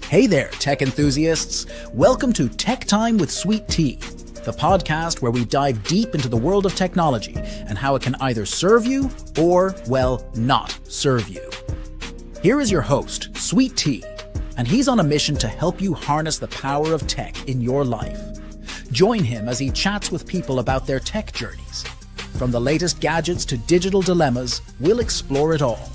Hey there, tech enthusiasts. Welcome to Tech Time with Sweet Tea, the podcast where we dive deep into the world of technology and how it can either serve you or, well, not serve you. Here is your host, Sweet Tea, and he's on a mission to help you harness the power of tech in your life. Join him as he chats with people about their tech journeys. From the latest gadgets to digital dilemmas, we'll explore it all.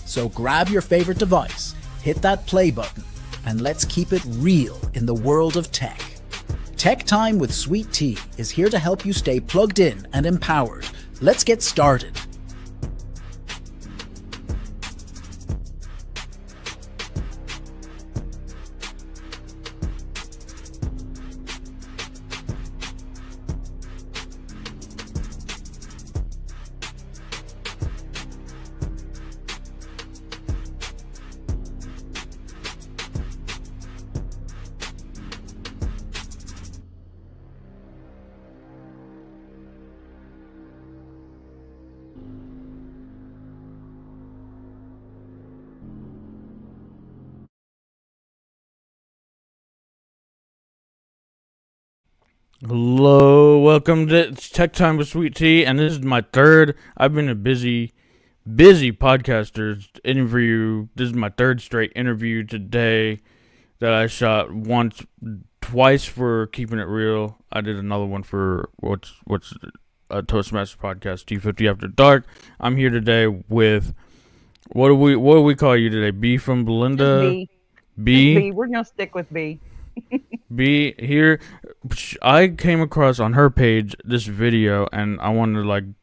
So grab your favorite device, hit that play button, and let's keep it real in the world of tech. Tech Time with Sweet Tea is here to help you stay plugged in and empowered. Let's get started. Hello, welcome to Tech Time with Sweet Tea, and this is my third. I've been a busy podcaster interview. This is my third straight interview today that I shot twice for Keeping It Real. I did another one for what's a Toastmaster podcast, T50 After Dark. I'm here today with what do we call you today? B from Belinda. B. B. We're gonna stick with B. B here. I came across on her page this video, and I wanted to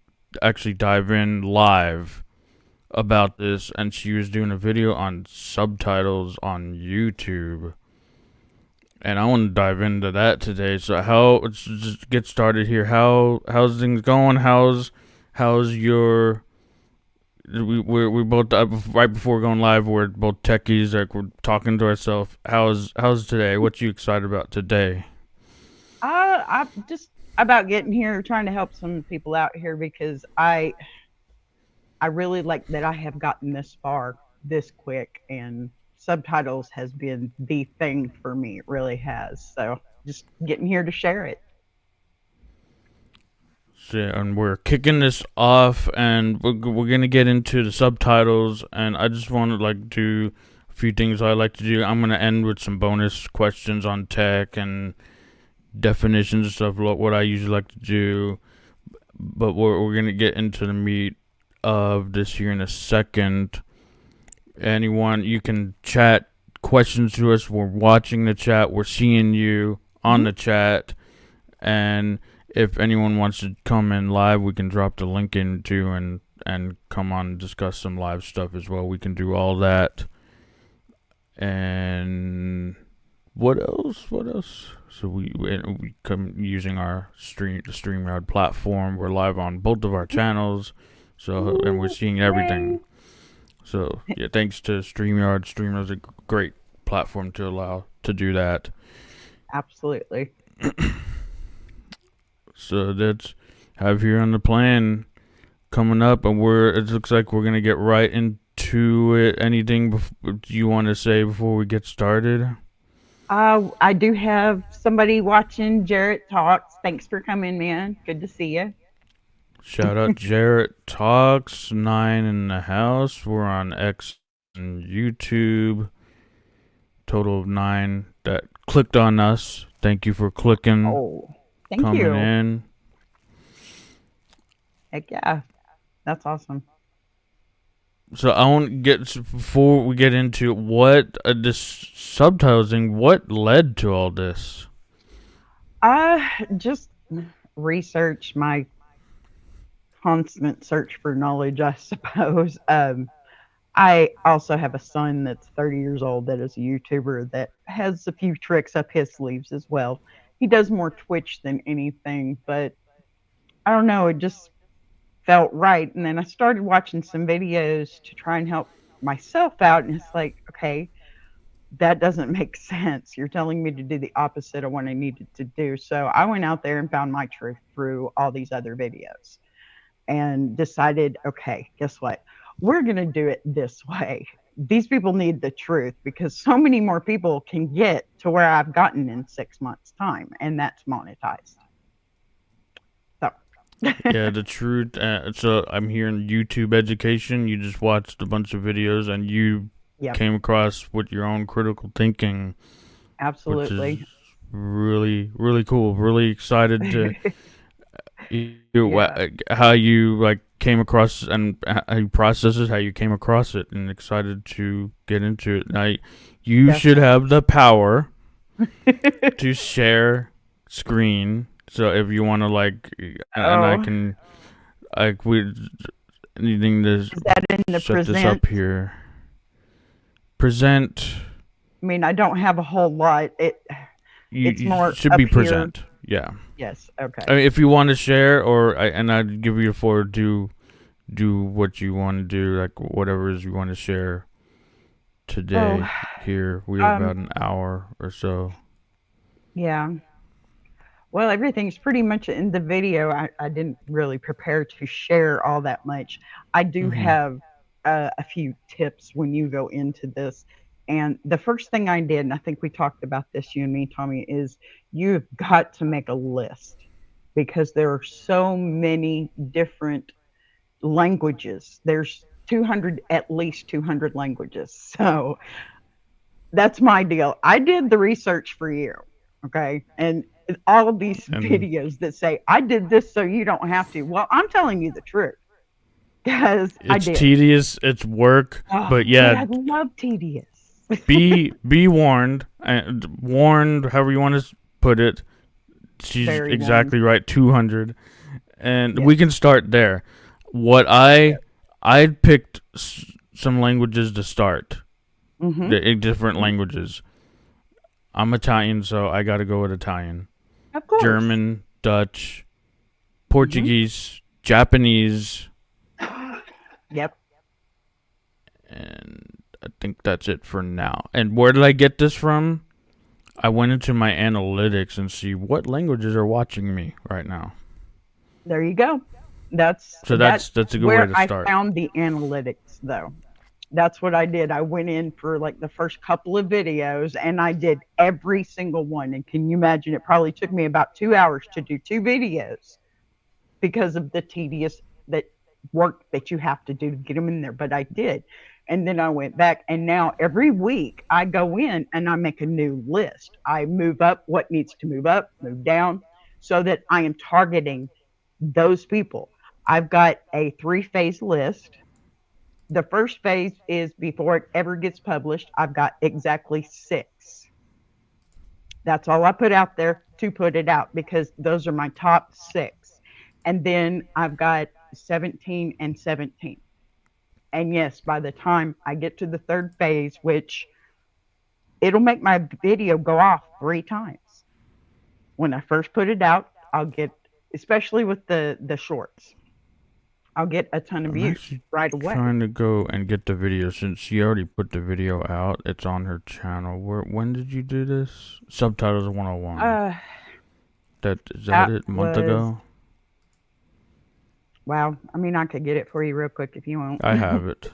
actually dive in live about this. And she was doing a video on subtitles on YouTube, and I want to dive into that today. So let's just get started here. How's things going? How's your we both right before going live, we're both techies, like we're talking to ourselves. How's today? What you excited about today? I'm just about getting here, trying to help some people out here because I really like that I have gotten this far this quick, and subtitles has been the thing for me. It really has. So just getting here to share it. And we're kicking this off, and we're gonna get into the subtitles. And I just want to do a few things I like to do. I'm gonna end with some bonus questions on tech and definitions and stuff. What I usually like to do, but we're gonna get into the meat of this here in a second. Anyone, you can chat questions to us. We're watching the chat. We're seeing you on the chat, and if anyone wants to come in live, we can drop the link into and come on and discuss some live stuff as well. We can do all that. And what else? So we come using the StreamYard platform. We're live on both of our channels. So and we're seeing everything. So yeah, thanks to StreamYard. StreamYard's a great platform to allow to do that. Absolutely. So that's have here on the plan coming up, and it looks like we're gonna get right into it. Anything you want to say before we get started? I do have somebody watching. Jarrett Talks. Thanks for coming, man. Good to see you. Shout out Jarrett Talks 9 in the house. We're on X and YouTube. Total of 9 that clicked on us. Thank you for clicking. Oh, thank coming you. in. Heck yeah, that's awesome. So I want to get before we get into what this subtitles thing. What led to all this? Just research, my constant search for knowledge, I suppose. I also have a son that's 30 years old that is a YouTuber that has a few tricks up his sleeves as well. He does more Twitch than anything, but I don't know, it just felt right. And then I started watching some videos to try and help myself out, and it's like, okay, that doesn't make sense. You're telling me to do the opposite of what I needed to do. So I went out there and found my truth through all these other videos and decided, okay, guess what? We're going to do it this way. these people need the truth, because so many more people can get to where I've gotten in 6 months' time, and that's monetized. So, Yeah, the truth. So I'm hearing YouTube education. You just watched a bunch of videos and you yep, came across with your own critical thinking, which is absolutely. really, really cool. Really excited to hear Yeah, how you like came across and how you process it, how you came across it, and excited to get into it. Now, you should definitely. have the power to share screen. So if you want to like, and I Oh, can, like, we anything to is that in the set this present? up here. Present. I mean, I don't have a whole lot. It's You more should be up here. present. Yeah. Yes. Okay. I mean, if you want to share, and I'd give you the floor to do what you want to do, like whatever it is you want to share Oh, today. Here we have about an hour or so. yeah. Well, everything's pretty much in the video. I didn't really prepare to share all that much. I do Mhm. have a few tips when you go into this. And the first thing I did, and I think we talked about this, you and me, Tommy, is you've got to make a list, because there are so many different languages. There's 200, at least 200 languages. So that's my deal. I did the research for you. Okay. And all of these And videos that say, I did this so you don't have to. Well, I'm telling you the truth, because I it's did. tedious, it's work, Oh, but but yeah, I love tedious. be warned, and warned, however you want to put it. She's Very warned. exactly right. 200, and Yes. we can start there. What I picked some languages to start, Mm-hmm. different languages. I'm Italian, so I got to go with Italian. Of course. German, Dutch, Mm-hmm. Portuguese, Japanese, Yep. and I think that's it for now. And where did I get this from? I went into my analytics and see what languages are watching me right now. There you go. That's So that's that's a good way where to I start. found the analytics, though. That's what I did. I went in for like the first couple of videos, and I did every single one. And can you imagine? It probably took me about 2 hours to do two videos, because of the tedious that work that you have to do to get them in there. But I did. And then I went back, and now every week I go in and I make a new list. I move up what needs to move up, move down, so that I am targeting those people. I've got a 3 phase list. The first phase is before it ever gets published. I've got exactly 6. That's all I put out there to put it out, because those are my top 6. And then I've got 17 and 17. And yes, by the time I get to the third phase, which it'll make my video go off 3 times. When I first put it out, I'll get, especially with the shorts, I'll get a ton of I'm views actually right away. trying to go and get the video since she already put the video out. It's on her channel. When did you do this? Subtitles 101. Uh, That is that that it? A month was, ago? wow. I mean, I could get it for you real quick if you want. I have it.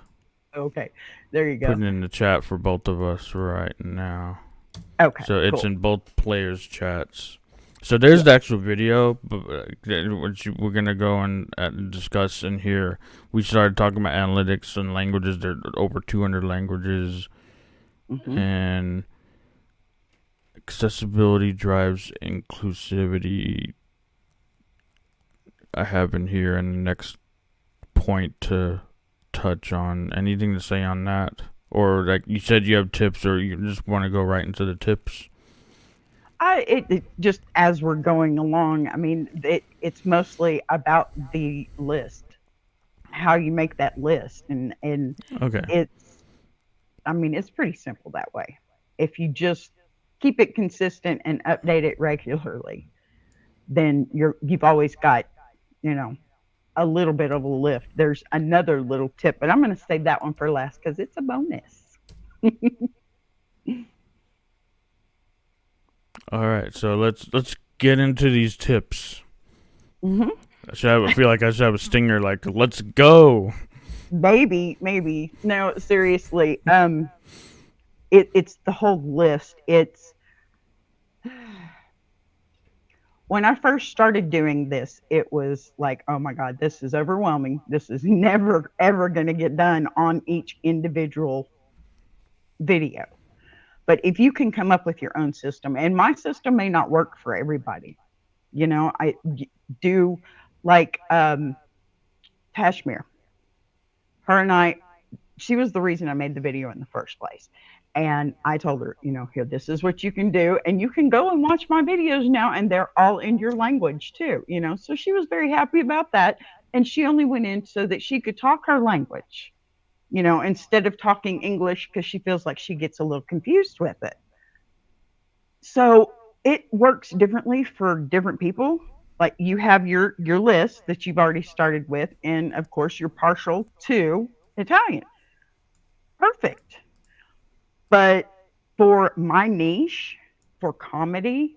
Okay, there you go. Putting it in the chat for both of us right now. Okay, So it's cool. in both players' chats. So there's the actual video, but which we're gonna go and discuss in here. We started talking about analytics and languages. There are over 200 languages, Hmm. and accessibility drives inclusivity. I have in here, and the next point to touch on. Anything to say on that, or like you said, you have tips, or you just want to go right into the tips? It just, as we're going along, I mean, it's mostly about the list, how you make that list, and Okay. it's, I mean, it's pretty simple that way. If you just keep it consistent and update it regularly, then you've always got, you know, a little bit of a lift. There's another little tip, but I'm going to save that one for last because it's a bonus. All right, so let's get into these tips. Hmm. I feel like I should have a stinger like let's go. Maybe. No, seriously. It's the whole list. It's when I first started doing this, it was like, oh my God, this is overwhelming. This is never ever going to get done on each individual video. But if you can come up with your own system, and my system may not work for everybody, I do like Tashmir. Her and I, she was the reason I made the video in the first place. And I told her, here, this is what you can do. And you can go and watch my videos now, and they're all in your language too, So she was very happy about that. And she only went in so that she could talk her language, instead of talking English, because she feels like she gets a little confused with it. So it works differently for different people. Like you have your list that you've already started with, and of course you're partial to Italian. Perfect. But for my niche, for comedy,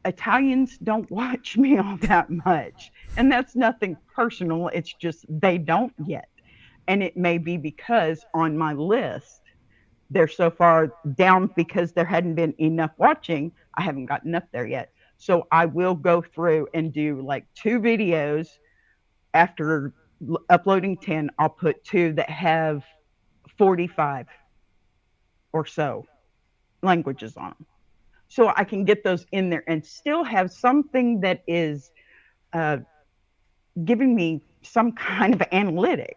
Italians don't watch me all that much. And that's nothing personal. It's just they don't yet. And it may be because on my list, they're so far down because there hadn't been enough watching. I haven't gotten up there yet. So I will go through and do like 2 videos. After uploading 10, I'll put 2 that have 45 or so languages on them. So I can get those in there and still have something that is giving me some kind of analytic.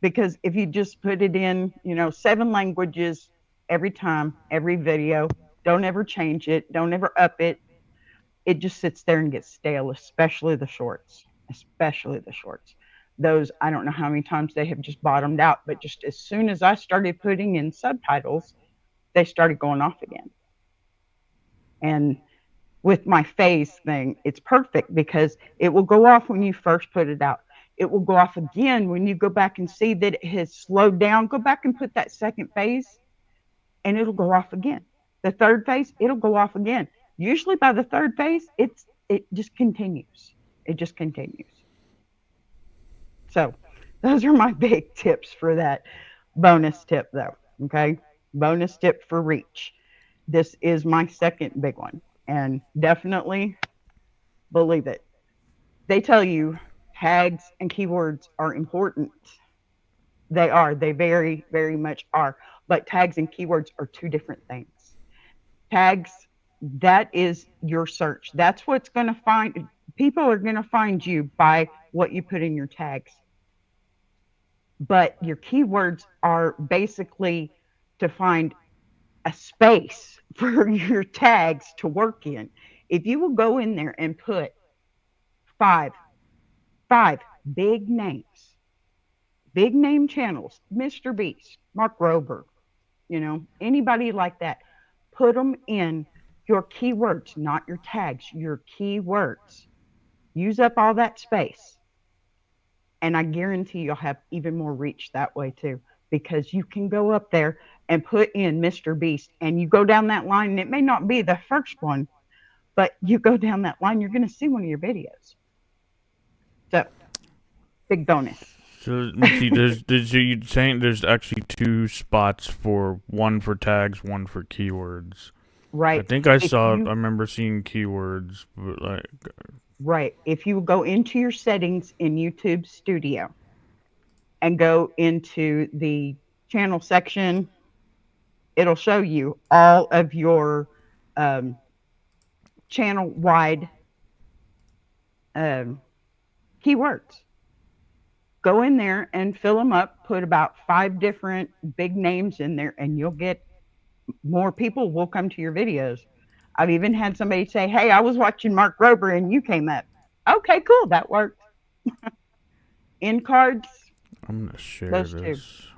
Because if you just put it in, 7 languages every time, every video, don't ever change it, don't ever up it, it just sits there and gets stale, especially the shorts. Those, I don't know how many times they have just bottomed out, but just as soon as I started putting in subtitles, they started going off again. And with my phase thing, it's perfect because it will go off when you first put it out. It will go off again when you go back and see that it has slowed down. Go back and put that second phase and it'll go off again. The third phase, it'll go off again. Usually by the third phase, it just continues. It just continues. So those are my big tips for that. Bonus tip though, okay? Bonus tip for reach. This is my second big one, and definitely believe it. They tell you tags and keywords are important. They are. They very, very much are. But tags and keywords are 2 different things. Tags, that is your search. That's what's going to find. People are going to find you by what you put in your tags. But your keywords are basically to find a space for your tags to work in. If you will go in there and put five big names, big name channels, Mr. Beast, Mark Rober, anybody like that, put them in your keywords, not your tags, your keywords. Use up all that space. And I guarantee you'll have even more reach that way too, because you can go up there and put in Mr. Beast and you go down that line, and it may not be the first one, but you go down that line, you're going to see one of your videos. So, big bonus. So let me see. You saying there's actually 2 spots for one for tags, one for keywords. Right. I think I remember seeing keywords, but like. Right. If you go into your settings in YouTube Studio and go into the channel section, it'll show you all of your channel-wide keywords. Go in there and fill them up. Put about 5 different big names in there, and you'll get more people will come to your videos. I've even had somebody say, hey, I was watching Mark Rober and you came up. Okay, cool. That worked. In cards. I'm going to share those this.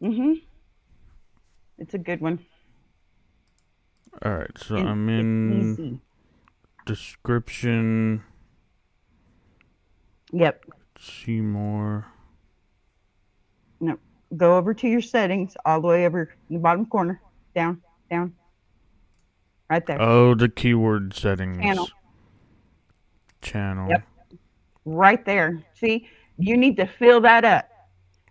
2. It's a good one. All right. So I'm in easy. Description. Yep. See more. No. Go over to your settings all the way over in the bottom corner. Down. Right there. Oh, the keyword settings. Channel. Channel. Yep. Right there. See, You need to fill that up.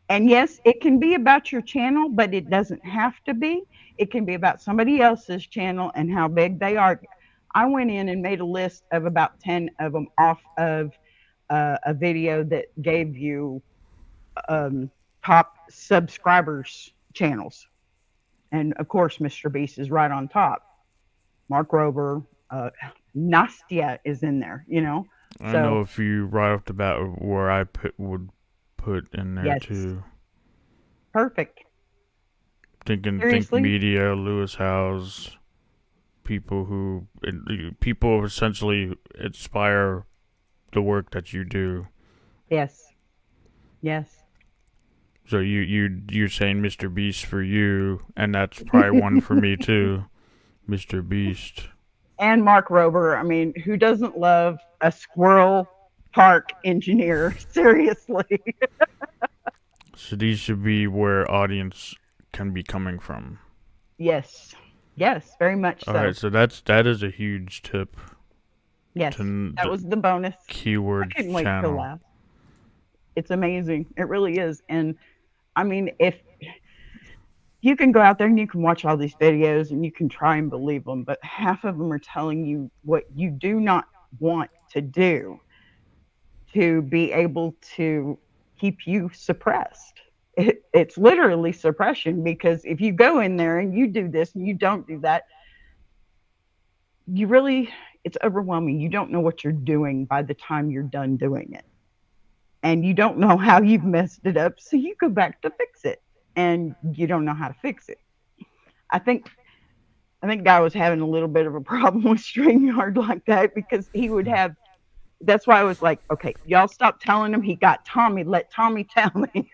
And yes, it can be about your channel, but it doesn't have to be. It can be about somebody else's channel and how big they are. I went in and made a list of about 10 of them off of a video that gave you um, top subscribers channels. And of course, Mr. Beast is right on top. Mark Rober, Nastia is in there, you know. I know So a few right off the bat where I would put in there yes, too. perfect. Think Seriously, media, Lewis Howes, people essentially inspire the work that you do. yes, yes. So you're saying Mr. Beast for you, and that's probably one for me too, Mr. Beast. And Mark Rober. I mean, who doesn't love a squirrel park engineer? Seriously. So these should be where audience can be coming from. Yes. Yes, very much All so. right, so that is a huge tip Yes. to That the was the bonus. I keywords couldn't wait till channel. last. It's amazing. It really is. And I mean, if you can go out there and you can watch all these videos and you can try and believe them, but half of them are telling you what you do not want to do to be able to keep you suppressed. It's literally suppression, because if you go in there and you do this and you don't do that, you really, it's overwhelming. You don't know what you're doing by the time you're done doing it. And you don't know how you've messed it up. So you go back to fix it and you don't know how to fix it. I think Guy was having a little bit of a problem with StreamYard like that, because he would have, that's why I was like, okay, y'all stop telling him he got Tommy. Let Tommy tell him.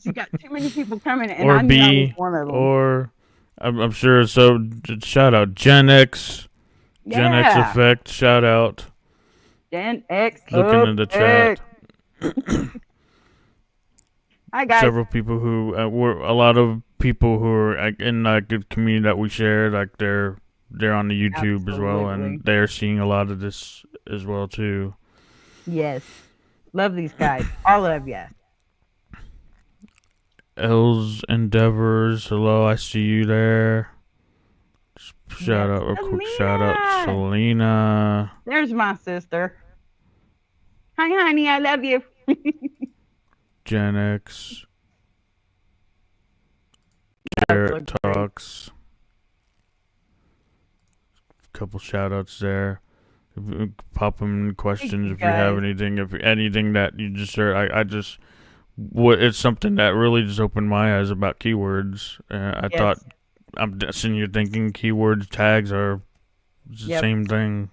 He got too many people coming, and Or I knew I was B, one of them. or I'm sure. So shout out Gen X, Gen X Yeah, Effect. Shout out. Gen X. Looking in the chat. Hi guys. Several people who were a lot of people who are in like the community that we shared. Like they're on the YouTube as well, Absolutely. and they're seeing a lot of this as well too. Yes, love these guys, all of you. L's Endeavors. Hello, I see you there. Shout out, a quick shout out, Selena. There's my sister. Hi, honey, I love you. Gen X. That's Garrett Talks. Couple shout outs there. Pop them in questions if you have anything. If anything that you just heard, I just. It's something that really just opened my eyes about keywords. I thought, I'm guessing you're thinking keywords, tags are the same thing.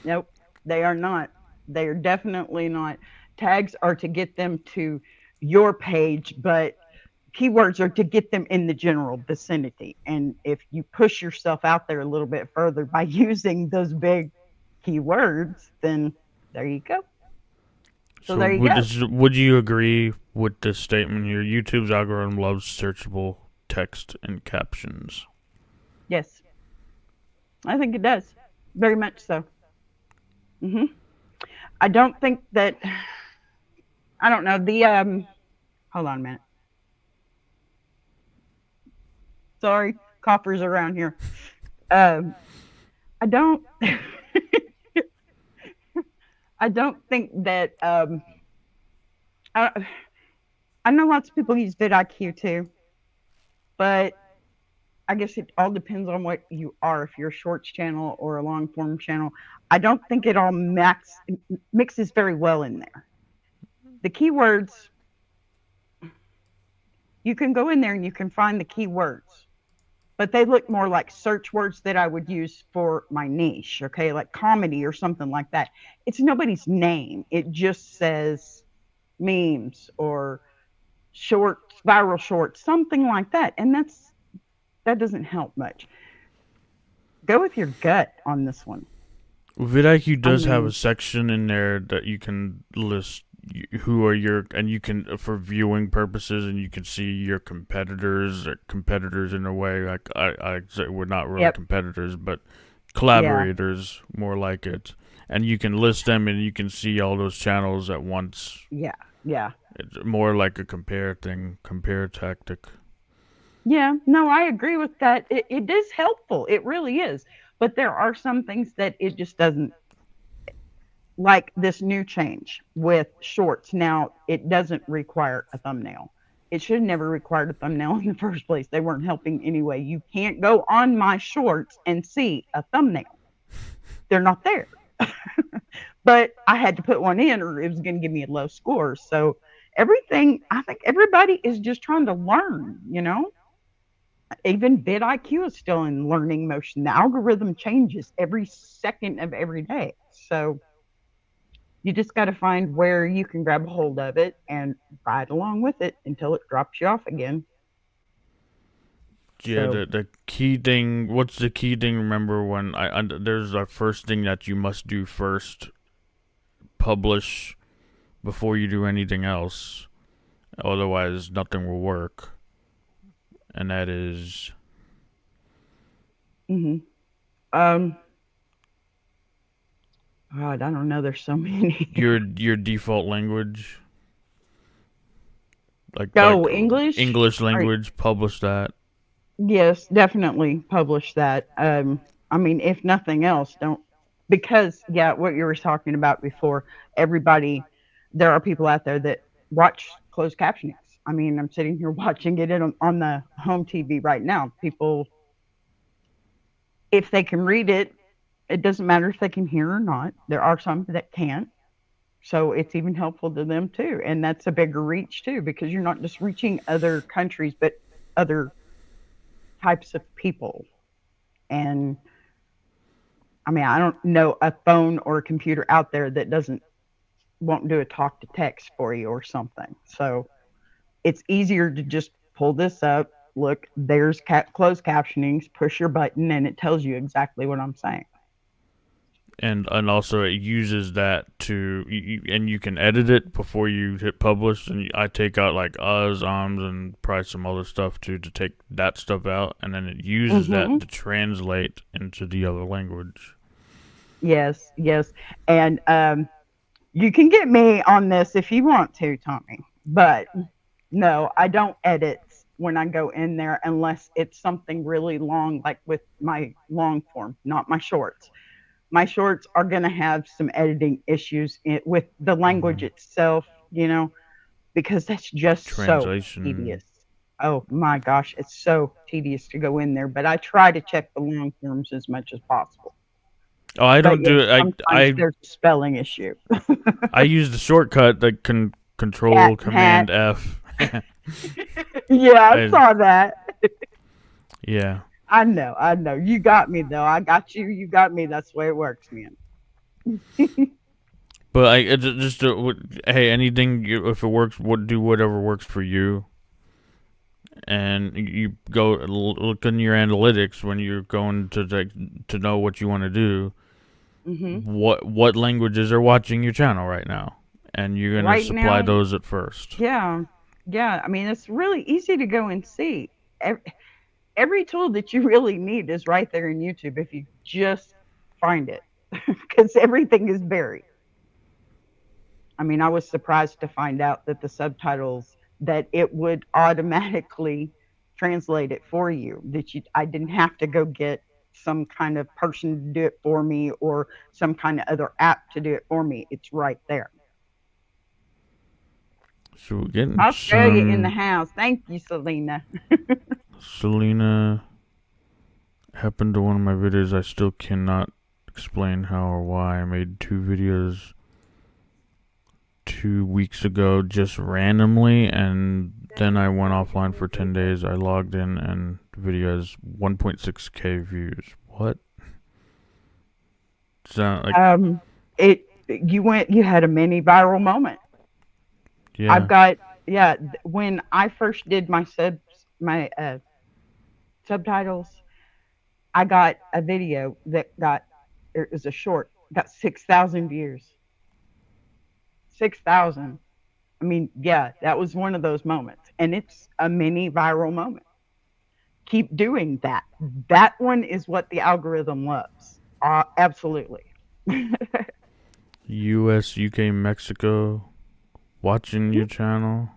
Nope, they are not. They are definitely not. Tags are to get them to your page, but keywords are to get them in the general vicinity. And if you push yourself out there a little bit further by using those big keywords, then there you go. So there you go. Would you agree with this statement here? YouTube's algorithm loves searchable text and captions. Yes, I think it does. Very much so. I don't think that, I don't know, hold on a minute. Sorry, coppers around here. I don't, I don't think that, I know lots of people use vidIQ too, but I guess it all depends on what you are. If you're a shorts channel or a long form channel, I don't think it all mixes very well in there. The keywords, you can go in there and you can find the keywords, but they look more like search words that I would use for my niche, okay? Like comedy or something like that. It's nobody's name. It just says memes or shorts, viral shorts, something like that. And that doesn't help much. Go with your gut on this one. vidIQ does have a section in there that you can list who are your, and you can, for viewing purposes, and you can see your competitors, or competitors in a way. Like I say, we're not really competitors, but collaborators, more like it. and you can list them and you can see all those channels at once. Yeah, yeah. It's more like a compare tactic. Yeah, no, I agree with that. It is helpful. It really is. But there are some things that it just doesn't, like this new change with shorts. Now, it doesn't require a thumbnail. It should never required a thumbnail in the first place. They weren't helping anyway. You can't go on my shorts and see a thumbnail. They're not there. But I had to put one in or it was going to give me a low score. So everything, I think everybody is just trying to learn, you know? Even vidIQ is still in learning motion. The algorithm changes every second of every day. So you just got to find where you can grab a hold of it and ride along with it until it drops you off again. Yeah, So, the key thing. What's the key thing? Remember when there's a first thing that you must do first. Publish before you do anything else. Otherwise, nothing will work. And that is mhm. um, God, I don't know. There's so many. your default language. Like Go English. English Or language. Publish that. yes, definitely publish that. I mean, if nothing else, don't, because yeah, what you were talking about before, everybody, there are people out there that watch closed captionings. I mean, I'm sitting here watching it on the home TV right now. People, if they can read it, it doesn't matter if they can hear or not. There are some that can't. So it's even helpful to them too. And that's a bigger reach too, because you're not just reaching other countries, but other types of people. And I mean, I don't know a phone or a computer out there that doesn't won't do a talk to text for you or something. So it's easier to just pull this up. Look, there's closed captionings. Push your button, and it tells you exactly what I'm saying. And also it uses that to and you can edit it before you hit publish. And I take out like uhs, ums, and probably some other stuff too to take that stuff out, and then it uses that Hmm. to translate into the other language. Yes, yes, and you can get me on this if you want to, Tommy. But no, I don't edit when I go in there unless it's something really long, like with my long form, not my shorts. My shorts are going to have some editing issues with the language Hmm. itself, because that's just so Translation. tedious. Oh my gosh, it's so tedious to go in there. But I try to check the long forms as much as possible. Oh, I But don't yes, do it. sometimes there's a spelling issue. I use the shortcut like Cat control and hat. command F. Yeah, I I, saw that. yeah. I know, I know. You got me though. I got you. You got me. That's the way it works, man. But just hey, anything if it works, do whatever works for you, and you go look in your analytics when you're going to know what you want to do. Hmm. What languages are watching your channel right now, and you're gonna Right supply now, those at first. yeah, yeah. I mean, it's really easy to go and see. Every tool that you really need is right there in YouTube if you just find it, because everything is buried. I mean, I was surprised to find out that the subtitles, that it would automatically translate it for you. I didn't have to go get some kind of person to do it for me or some kind of other app to do it for me. It's right there. So we're getting Australia in the some. house. Thank you, Selena. Selena happened to one of my videos. I still cannot explain how or why. I made two videos 2 weeks ago just randomly, and then I went offline for 10 days. I logged in, and the video has 1.6k views. What? Sound like, Um, you had a mini viral moment. I've yeah. got, yeah, when I first did my subtitles, I got a video that got, it was a short, got 6,000 views. 6,000. I mean, yeah, that was one of those moments. And it's a mini viral moment. Keep doing that. That one is what the algorithm loves. Absolutely. US, UK, Mexico watching your channel.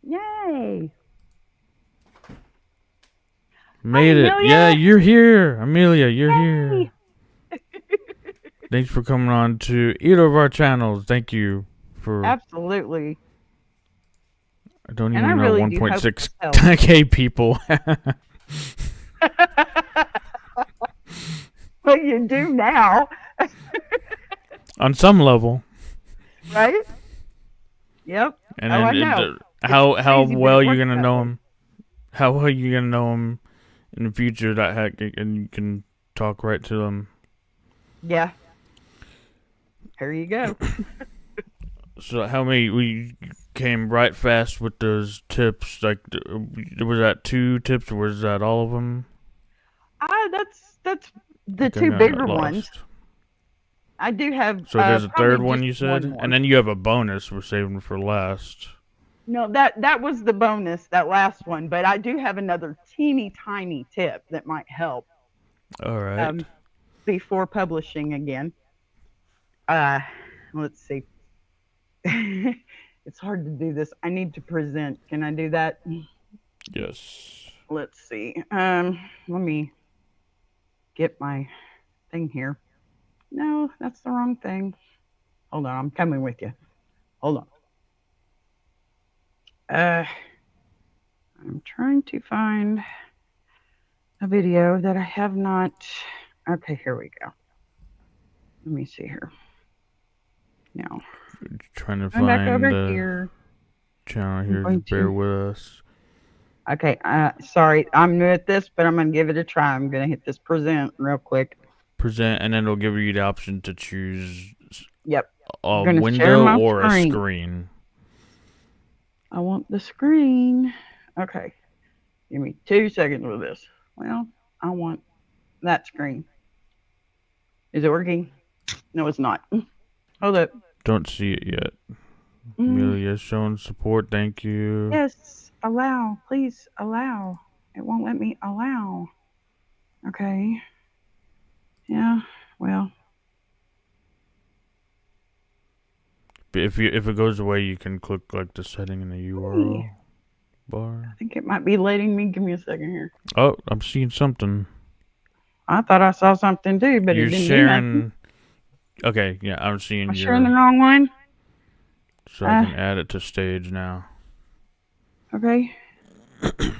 Yay! Made it. Amelia! Yeah, you're here. Amelia, you're Yay! here. Thanks for coming on to either of our channels. Thank you for... Absolutely. I don't And I even know really do hope this 1.6 helps. K people. Well, you do now, On some level. right? Yep. And Oh, then I know. how crazy, but well it you works gonna that know way. him? How well you gonna know him in the future? And you can talk right to them. Yeah. Here you go. So how many we came right fast with those tips? Like, was that 2 tips or was that all of them? That's the I think 2 I got bigger ones. lost. I do have So there's a probably third one just you said, one more. and then you have a bonus we're saving for last. No, that was the bonus, that last one, but I do have another teeny tiny tip that might help All right. before publishing again. Uh, let's see. It's hard to do this. I need to present. Can I do that? Yes. Let's see. Let me get my thing here. No, that's the wrong thing. Hold on, I'm coming with you. Hold on. I'm trying to find a video that I have not. Okay, here we go. Let me see here. Now, Trying to going back find over the here. channel I'm here. going Just bear to. with us. Okay, sorry, I'm new at this, but I'm gonna give it a try. I'm gonna hit this present real quick. Present, and then it'll give you the option to choose Yep. a I'm gonna share window my or a screen. screen. I want the screen. Okay. Give me 2 seconds with this. Well, I want that screen. Is it working? No, it's not. Hold up. Don't see it yet. Amelia showing support. Thank you. Yes, allow. Please allow. It won't let me allow. Okay. Yeah, well. If it goes away, you can click like the setting in the URL bar. I think it might be letting me. Give me a second here. Oh, I'm seeing something. I thought I saw something too, but You're it didn't do sharing. nothing. Okay, yeah, I'm seeing I'm your. sharing the wrong one. So I can add it to stage now. Okay. Do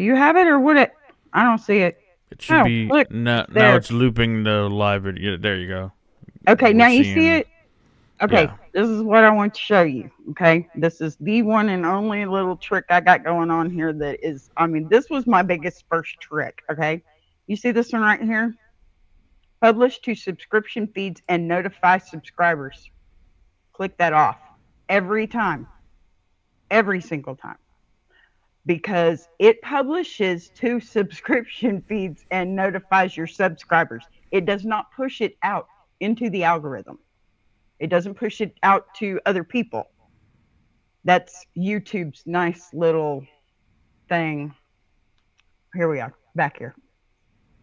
you have it or would it? I don't see it. It should be look, now. there. Now it's looping the live video. There you go. Okay, We're now you seeing- see it? Okay, Yeah. This is what I want to show you. Okay, this is the one and only little trick I got going on here that is, I mean, this was my biggest first trick. Okay, you see this one right here? Publish to subscription feeds and notify subscribers. Click that off every time, every single time, because it publishes to subscription feeds and notifies your subscribers. It does not push it out into the algorithm. It doesn't push it out to other people. That's YouTube's nice little thing. Here we are, back here.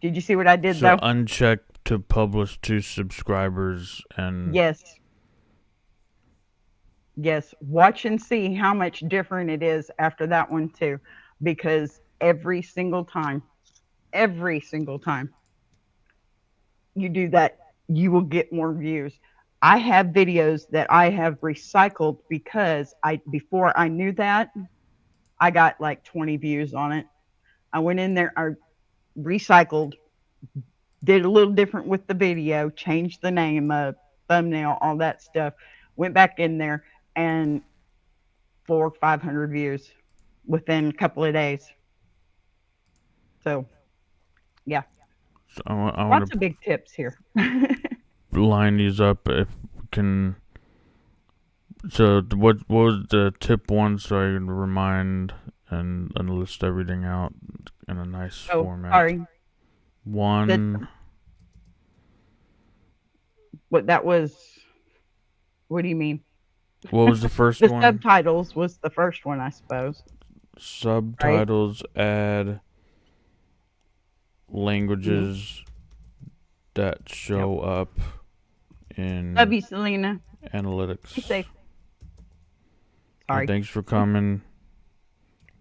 Did you see what I did So though? uncheck to publish to subscribers and Yes. Yes. Watch and see how much different it is after that one too. Because every single time you do that, you will get more views. I have videos that I have recycled because before I knew that, I got like 20 views on it. I went in there, I recycled, did a little different with the video, changed the name, thumbnail, all that stuff. Went back in there and 400 or 500 views within a couple of days. So, yeah. So I want Lots to of big tips here. line these up if we can. So what was the tip 1 so I can remind and list everything out in a nice format? Sorry. 1. What that was? What do you mean? What was the first The one? subtitles was the first one, I suppose. Subtitles, add languages, that show up in Love you, Selena. Be analytics. safe. Yeah, Sorry. thanks for coming.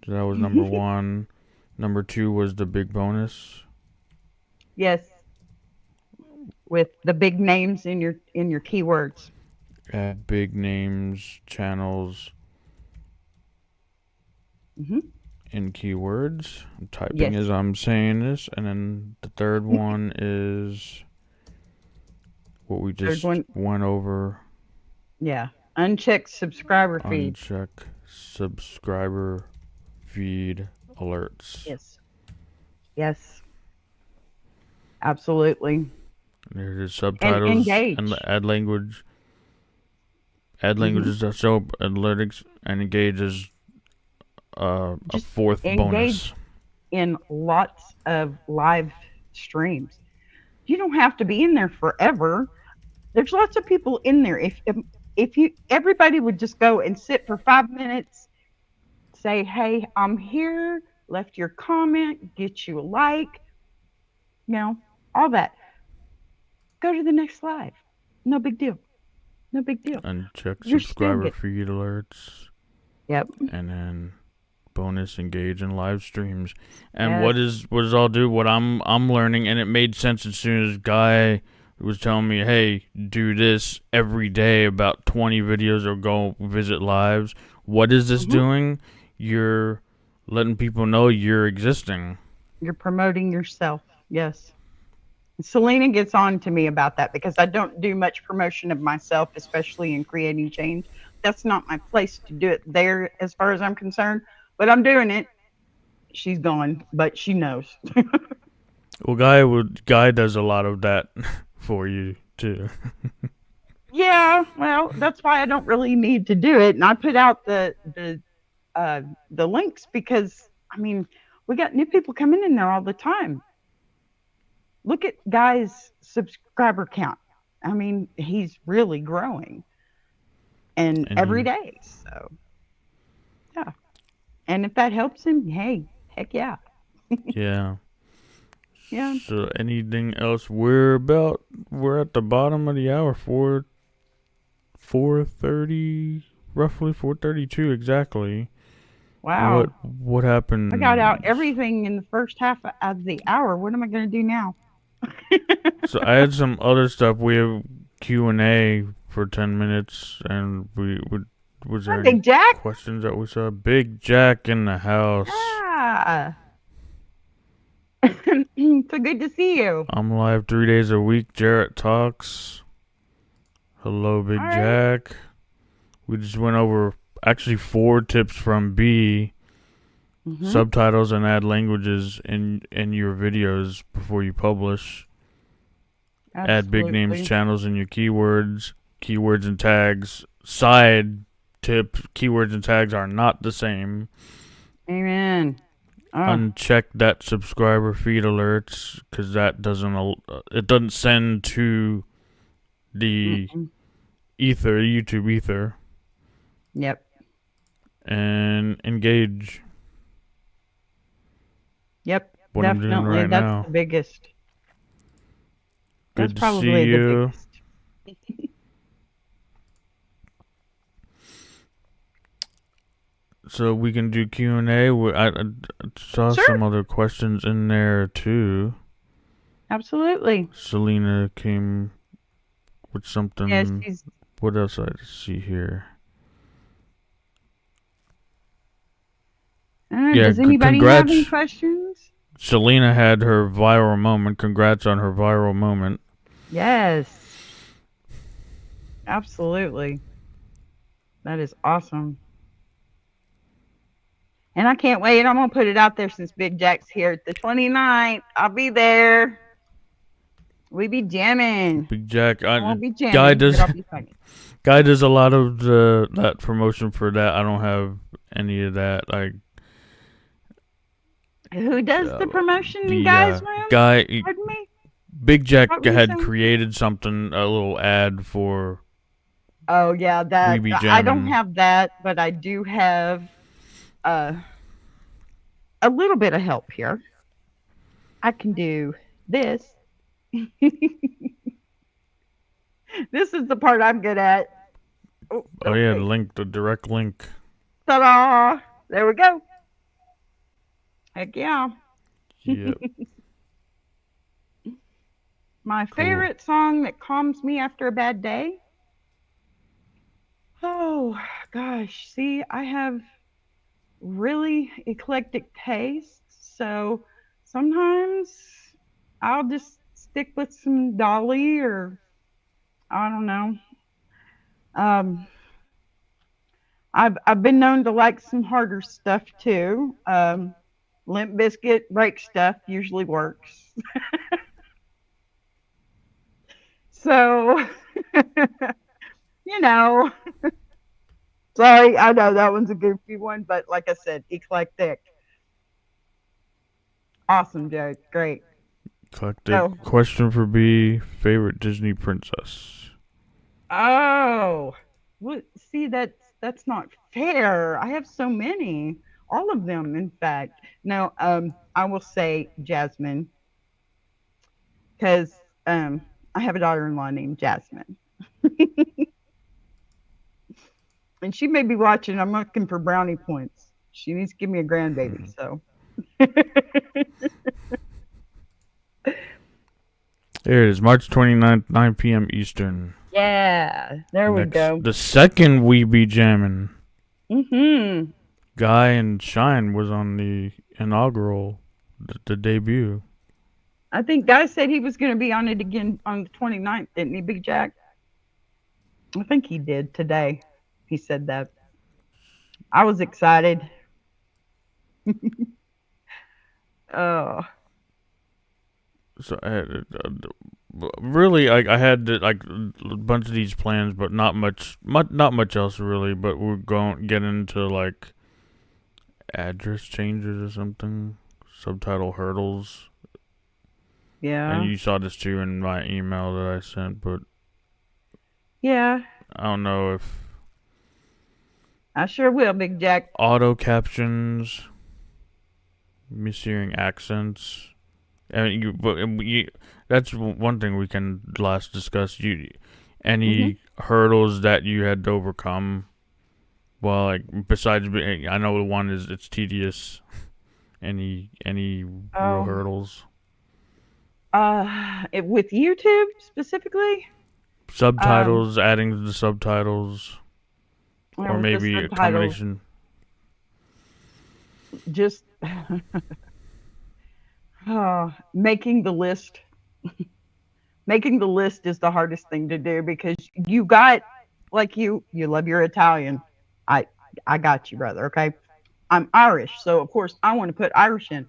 That was number 1. Number 2 was the big bonus. Yes. With the big names in your keywords. Add big names, channels in keywords. I'm typing as I'm saying this. And then the third one is what we just went over. Yeah. Uncheck subscriber feed. Uncheck subscriber feed alerts. Yes. Yes. Absolutely. There's subtitles and engage. and add language. Add languages that show analytics, and engage is a fourth bonus. In lots of live streams. You don't have to be in there forever. There's lots of people in there. If everybody would just go and sit for 5 minutes, say, hey, I'm here, left your comment, get you a like, all that. Go to the next live. No big deal. No big deal. Uncheck subscriber feed alerts. Yep. And then bonus engage in live streams. And what does all do? What I'm learning, and it made sense as soon as Guy was telling me, hey, do this every day, about 20 videos, or go visit lives. What is this doing? You're letting people know you're existing. You're promoting yourself. Yes. Selena gets on to me about that because I don't do much promotion of myself, especially in creating change. That's not my place to do it there as far as I'm concerned, but I'm doing it. She's gone, but she knows. Well, Guy does a lot of that for you too. Yeah, well, that's why I don't really need to do it. And I put out the links because, we got new people coming in there all the time. Look at Guy's subscriber count. He's really growing. And every day. So, yeah. And if that helps him, hey, heck yeah. Yeah. Yeah. So anything else? We're at the bottom of the hour, 4:30, roughly 4:32 exactly. Wow. What happened? I got out everything in the first half of the hour. What am I going to do now? So I had some other stuff. We have Q&A for 10 minutes, and was there any Big Jack? questions that we saw? Big Jack in the house. Yeah. So good to see you. I'm live 3 days a week. Jarrett talks. Hello, Big Jack. We just went over actually 4 tips from B. Subtitles and add languages in your videos before you publish. Absolutely. Add big names, channels in your keywords and tags. Side tip: keywords and tags are not the same. Amen. Uncheck that subscriber feed alerts because that doesn't send to the YouTube ether. Yep. And engage. Yep. What definitely. I'm doing right That's now. The biggest. Good That's to see probably you. The biggest. So we can do Q&A. I saw some other questions in there too. Absolutely. Selena came with something. Yes, what else I see here? Does anybody have any questions? Selena had her viral moment. Congrats on her viral moment. Yes. Absolutely. That is awesome. And I can't wait. I'm going to put it out there since Big Jack's here at the 29th. I'll be there. We be jamming. Big Jack. I won't be jamming. Guy does a lot of that promotion for that. I don't have any of that. Who does the promotion in Guy's room? Pardon me? Big Jack had created something, a little ad for. Oh yeah, that I don't have that, but I do have a little bit of help here. I can do this. This is the part I'm good at. Oh, Oh yeah, okay. the direct link. Ta-da! There we go. Heck yeah. Yep, My cool. favorite song that calms me after a bad day. Oh gosh, see, I have really eclectic tastes, so sometimes I'll just stick with some Dolly or I don't know. Um, I've been known to like some harder stuff too. Limp Biscuit break stuff usually works. So you know, sorry, I know that one's a goofy one, but like I said, eclectic. Awesome joke, great. Eclectic. So, Question for B. Favorite Disney princess. oh, what? See, that's not fair. I have so many, all of them, in fact. No, I will say Jasmine because I have a daughter-in-law named Jasmine, and she may be watching. I'm looking for brownie points. She needs to give me a grandbaby. Hmm. So, There it is, March 29th, 9 p.m. Eastern. yeah, there we Next, go. the second We Be Jammin'. Hmm. Guy and Shine was on the inaugural, the debut. I think Guy said he was going to be on it again on the 29th, didn't he, Big Jack? I think he did today. He said that. I was excited. Oh, So really, I had like a bunch of these plans, but not much else really. But we're going get into like address changes or something, subtitle hurdles, and yeah. you saw this too in my email that I sent. But Yeah, I don't know if I sure will, Big Jack. auto captions, mishearing accents. And that's one thing we can last discuss. Hmm. Any hurdles that you had to overcome? Well, like besides, I know the one is it's tedious. Any real Oh, hurdles? with YouTube specifically, um, Subtitles, adding the subtitles, or with the maybe a subtitles, combination. just making the list. Making the list is the hardest thing to do because you got like you love your Italian. I I got you, brother. Okay, I'm Irish, so of course I want to put Irish in.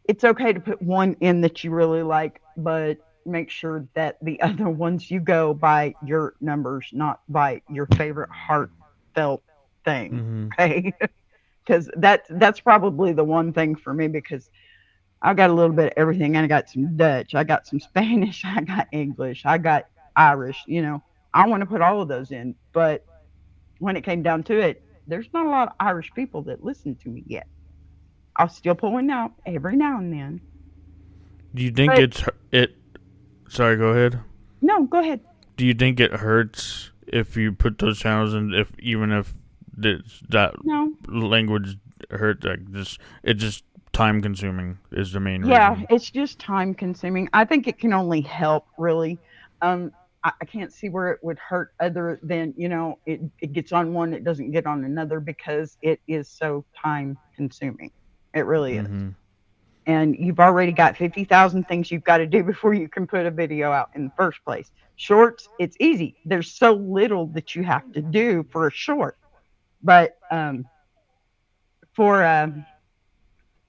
It's okay to put one in that you really like, but make sure that the other ones you go by your numbers, not by your favorite heartfelt thing. Mm-hmm. Okay, because that's probably the one thing for me because I got a little bit of everything. I got some Dutch, I got some Spanish, I got English, I got Irish. I want to put all of those in, but when it came down to it, there's not a lot of Irish people that listen to me yet. I'll still pull one out every now and then. Do you think But it? Sorry, go ahead. no, go ahead. Do you think it hurts if you put those channels in? If even if that No. language hurt, like just time consuming is the main Yeah, reason. it's just time consuming. I think it can only help really. I can't see where it would hurt other than, it gets on one, it doesn't get on another because it is so time consuming. It really is. Mm-hmm. And you've already got 50,000 things you've got to do before you can put a video out in the first place. Shorts, it's easy. There's so little that you have to do for a short. But for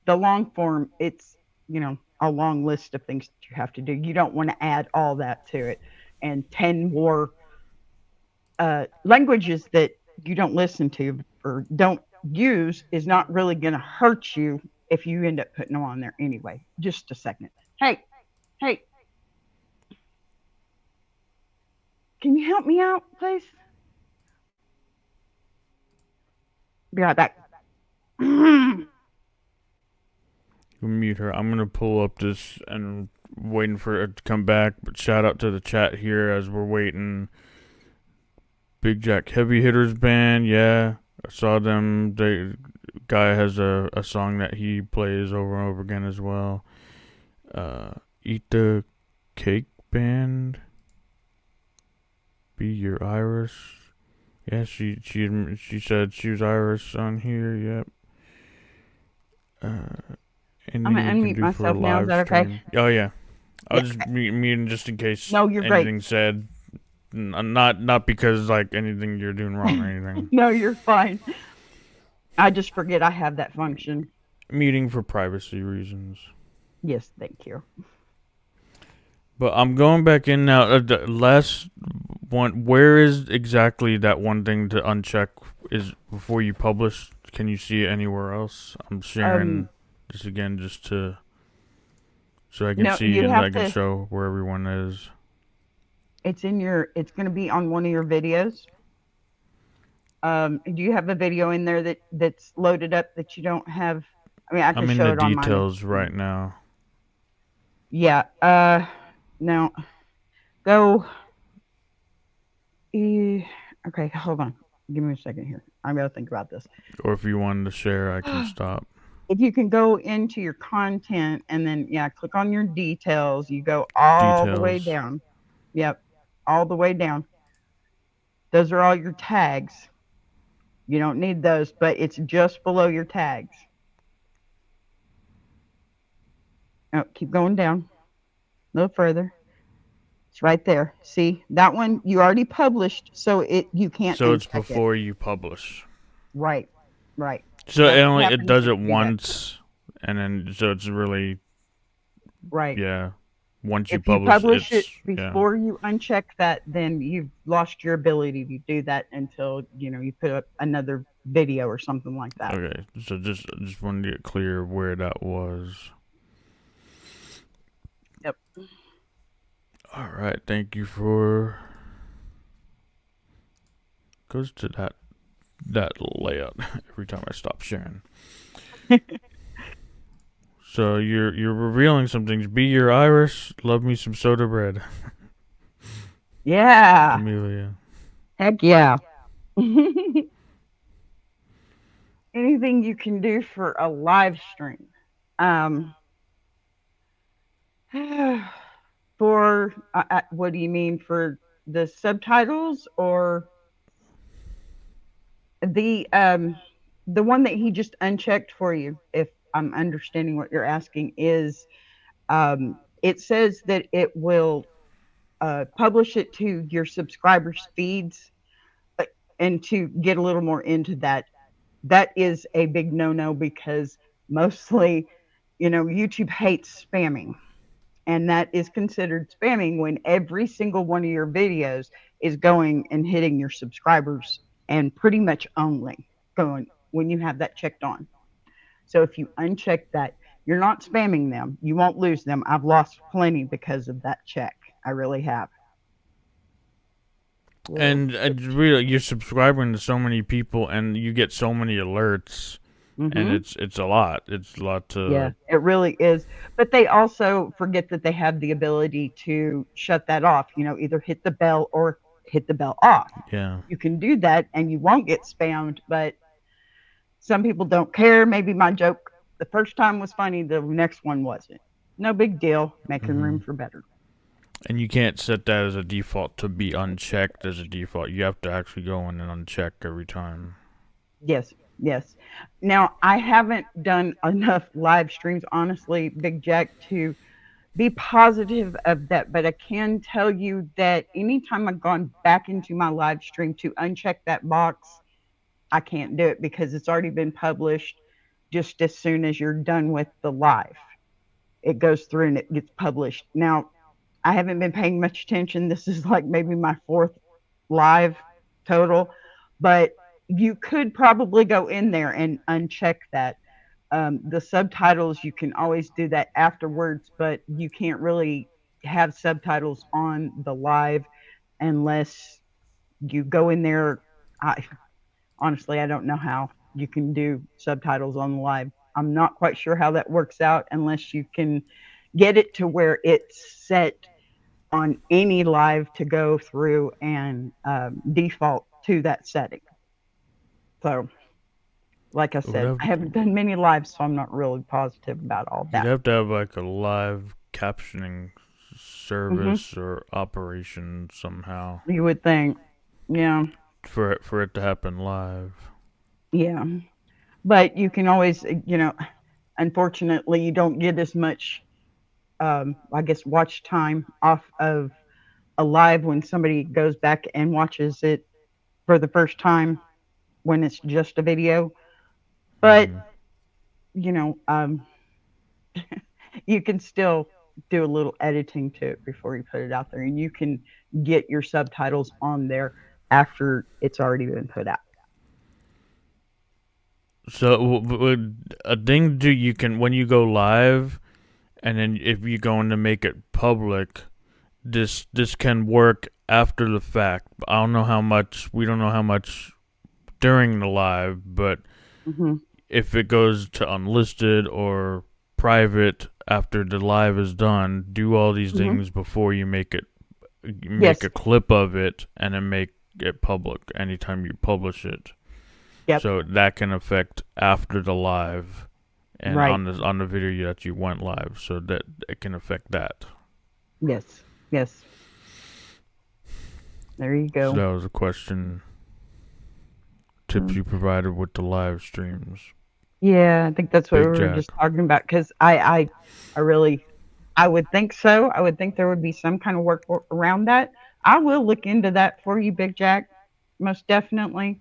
the long form, it's, a long list of things that you have to do. You don't want to add all that to it. And 10 more languages that you don't listen to or don't use is not really going to hurt you if you end up putting them on there anyway. Just a second. Hey, hey, can you help me out, please? Be right back. You mute her. I'm gonna pull up this and waiting for it to come back. But shout out to the chat here as we're waiting. Big Jack Heavy Hitters Band, yeah. I saw them. The guy has a song that he plays over and over again as well. Eat the Cake Band. Be Your Iris. Yeah, she said she was Iris on here. Yep. I'm gonna unmute myself now. Is that okay? Oh yeah. I'll Yeah. just mute just in case No, you're anything great. said. Not because like anything you're doing wrong or anything. No, you're fine. I just forget I have that function. Muting for privacy reasons. Yes, thank you. But I'm going back in now. The last one. Where is exactly that one thing to uncheck? Is before you publish? Can you see it anywhere else? I'm sharing this again just to so I can see and I can show where everyone is. It's in your. It's going to be on one of your videos. Do you have a video in there that's loaded up that you don't have? I mean, I can show it on mine. I'm in the details right now. Yeah. Now, go. Okay, hold on. Give me a second here. I'm going to think about this. Or if you wanted to share, I can stop. If you can go into your content and then, click on your details. You go all the way down. Yep, all the way down. Those are all your tags. You don't need those, but it's just below your tags. Oh, keep going down. A little further. It's right there. See, that one you already published, so you can't. So it's before you publish. Right. So it does it once, and then so it's really right. Yeah. Once you if you publish it before you uncheck that, then you've lost your ability to do that until you put up another video or something like that. Okay, so just wanted to get clear where that was. Yep. All right, thank you for goes to that layout every time I stop sharing. So you're revealing some things. Be Your Iris. Love me some soda bread. Yeah. Amelia. Heck yeah. Anything you can do for a live stream. For what do you mean, for the subtitles or the one that he just unchecked for you? If I'm understanding what you're asking, is it says that it will publish it to your subscribers' feeds, and to get a little more into that is a big no-no, because mostly, YouTube hates spamming. And that is considered spamming when every single one of your videos is going and hitting your subscribers, and pretty much only going when you have that checked on. So if you uncheck that, you're not spamming them. You won't lose them. I've lost plenty because of that check. I really have. And really, you're subscribing to so many people, and you get so many alerts. Mm-hmm. And it's a lot. It's a lot to. Yeah, it really is. But they also forget that they have the ability to shut that off. Either hit the bell or hit the bell off. Yeah. You can do that, and you won't get spammed. But some people don't care. Maybe my joke the first time was funny. The next one wasn't. No big deal. Making room for better. And you can't set that as a default to be unchecked as a default. You have to actually go in and uncheck every time. Yes. Now, I haven't done enough live streams, honestly, Big Jack, to be positive of that. But I can tell you that anytime I've gone back into my live stream to uncheck that box, I can't do it because it's already been published just as soon as you're done with the live. It goes through and it gets published. Now, I haven't been paying much attention. This is like maybe my 4th live total, but you could probably go in there and uncheck that. The subtitles, you can always do that afterwards, but you can't really have subtitles on the live unless you go in there. Honestly, I don't know how you can do subtitles on the live. I'm not quite sure how that works out unless you can get it to where it's set on any live to go through and default to that setting. So, like I It would said, have, I haven't done many lives, so I'm not really positive about all you'd that. have to have like a live captioning Hmm. service or operation somehow You would think, yeah, for it to happen live. yeah. But you can always, unfortunately, you don't get as much, I guess, watch time off of a live when somebody goes back and watches it for the first time when it's just a video. But, Hmm. you know, um, you can still do a little editing to it before you put it out there, and you can get your subtitles on there after it's already been put out. So a thing to do, you can, when you go live, and then if you're going to make it public, this can work after the fact. I don't know how much. We don't know how much during the live, but Hmm. if it goes to unlisted or private after the live is done, do all these Hmm. things before you make Yes. a clip of it and then make it public anytime you publish it. Yep. So that can affect after the live and Right. on the video that you went live, so that it can affect that. Yes. Yes. There you So go. that was a question. Tips Mm. you provided with the live streams. Yeah, I think that's what we Big were Jack. just talking about. Because I really, I would think so. I would think there would be some kind of work around that. I will look into that for you, Big Jack, most definitely.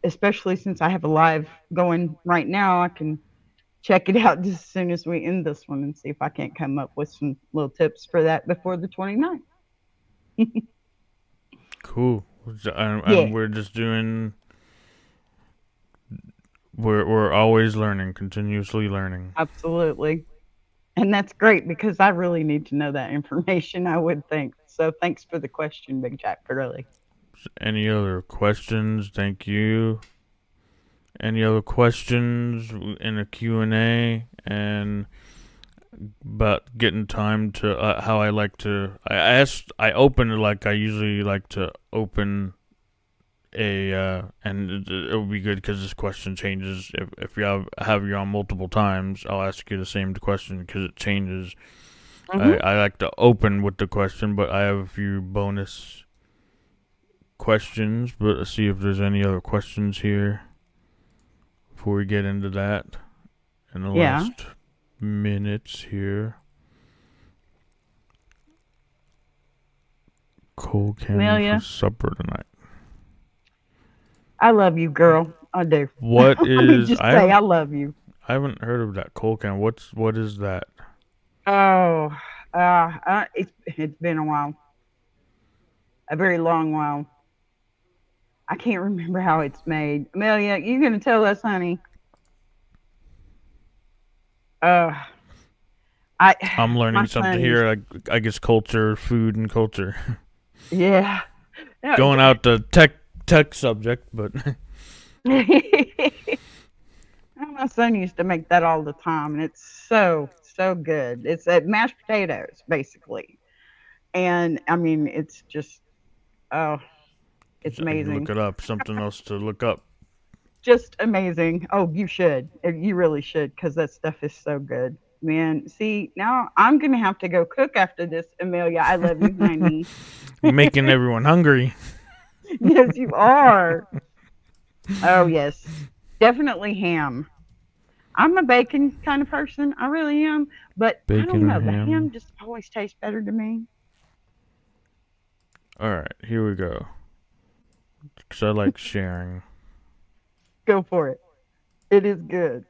Especially since I have a live going right now, I can check it out just as soon as we end this one and see if I can't come up with some little tips for that before the 29th. Cool. Yeah, And we're just doing. We're always learning, continuously learning. absolutely. And that's great because I really need to know that information, I would think. So thanks for the question, Big Jack, really. Any other questions? Thank you. Any other questions in a Q&A? And about getting time to how I like to. I open it like I usually like to open and it would be good because this question changes. If you have you on multiple times, I'll ask you the same question because it changes. Hmm. I like to open with the question, but I have a few bonus questions. But let's see if there's any other questions here before we get into that in the Yeah. last minutes here. Cold candy for Amelia, supper tonight. I love you, girl. I do. What Let me is just say I love you. I haven't heard of that cold can. What is that? Oh, it's been a while, a very long while. I can't remember how it's made. Amelia, you gonna tell us, honey? Uh, I I'm my learning something son used. here. I guess culture, food, and culture. Yeah. No, Going out the tech subject, but my son used to make that all the time, and it's so good. It's mashed potatoes, basically, and I mean, it's just oh, it's I can amazing. look it up. Something else to look up. Just amazing. Oh, you should. You really should, because that stuff is so good. Man, see, now I'm gonna have to go cook after this, Amelia. I love you, honey. Making everyone hungry. Yes, you are. Oh, yes. Definitely ham. I'm a bacon kind of person. I really am. But I Bacon don't or know. The ham ham. just always tastes better to me. All right, here we go. Because I like sharing. Go for it. It is good.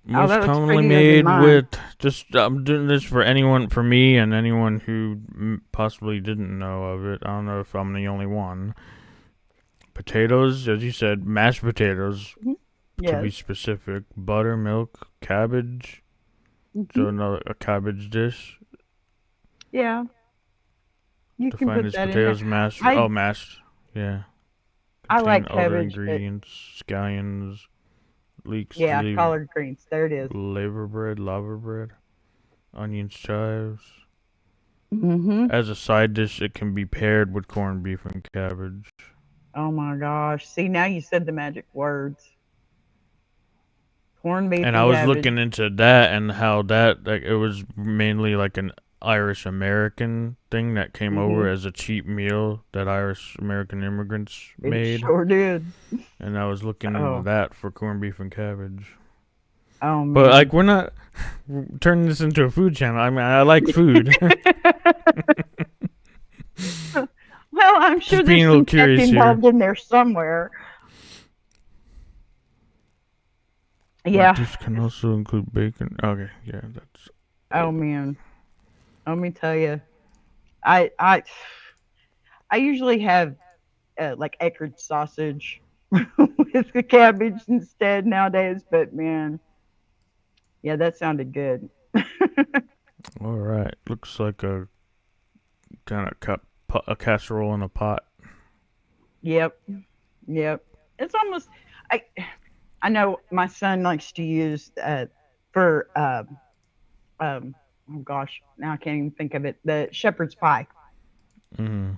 Oh, Most that looks commonly prettier than made mine. with just I'm doing this for me and anyone who possibly didn't know of it. I don't know if I'm the only one. Potatoes, as you said, mashed potatoes Mhm. to be Yes. specific. Buttermilk, cabbage. So Hmm. another a cabbage dish. Yeah, you can Define put as that in there. potatoes mashed. I Oh, mashed. Yeah. I Contain like other cabbage, but ingredients, scallions, leeks, Yeah, collard greens. There it is. lava bread, onions, chives. Mm-hmm. As a side dish, it can be paired with corned beef and cabbage. Oh my gosh. See, now you said the magic words. Corned beef And I and was cabbage. looking into that and how that like it was mainly like an Irish American thing that came over Mm-hmm. as a cheap meal that Irish American immigrants It made. sure did. And I was looking into Oh, that for corned beef and cabbage. oh But man. like we're not turning this into a food channel. I mean, I like food. Well, I'm sure Just being there's a little some tech curious here. involved in there somewhere. What Yeah. dish can also include bacon? Okay, yeah, that's. Oh man. Let me tell you. I I I usually have like Eckrich sausage with the cabbage instead nowadays. But man, yeah, that sounded good. All right, looks like a kind of a casserole in a pot. Yep, yep. It's almost. I I know my son likes to use for oh gosh, now I can't even think of it. The shepherd's pie. Mm-hmm.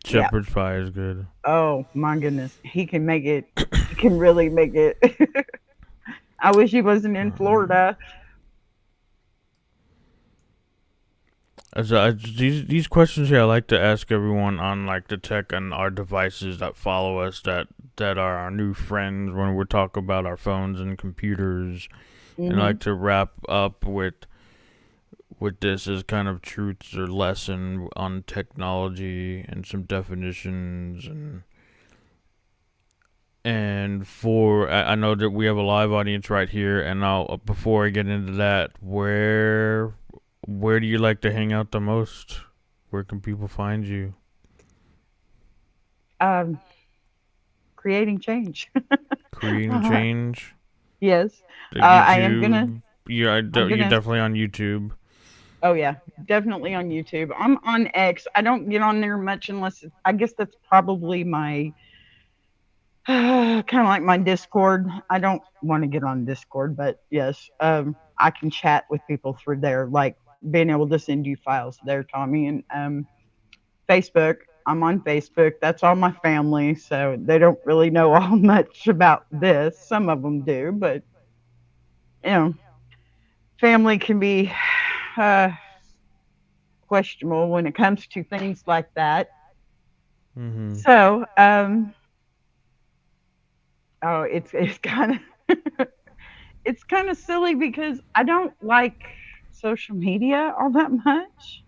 Yeah. Shepherd's pie is good. Oh my goodness, he can make it. He can really make it. I wish he wasn't in Uh-huh. Florida. These questions here, I like to ask everyone on like the tech and our devices that follow us that are our new friends when we talk about our phones and computers, and I Hmm. like to wrap up with this as kind of truths or lesson on technology and some definitions and for I know that we have a live audience right here, and I'll before I get into that, where do you like to hang out the most? Where can people find you? Um, creating change. Creating change. Yes, The I am gonna. YouTube. I'm You're gonna. definitely on YouTube. Oh yeah, definitely on YouTube. I'm on X. I don't get on there much unless I guess that's probably my kind of like my Discord. I don't want to get on Discord, but yes, I can chat with people through there, like being able to send you files there, Tommy. And Facebook. I'm on Facebook. That's all my family, so they don't really know all much about this. Some of them do, but you know, family can be uh, questionable when it comes to things like that. Mhm. So, oh, it's kind of it's kind of silly because I don't like social media all that much,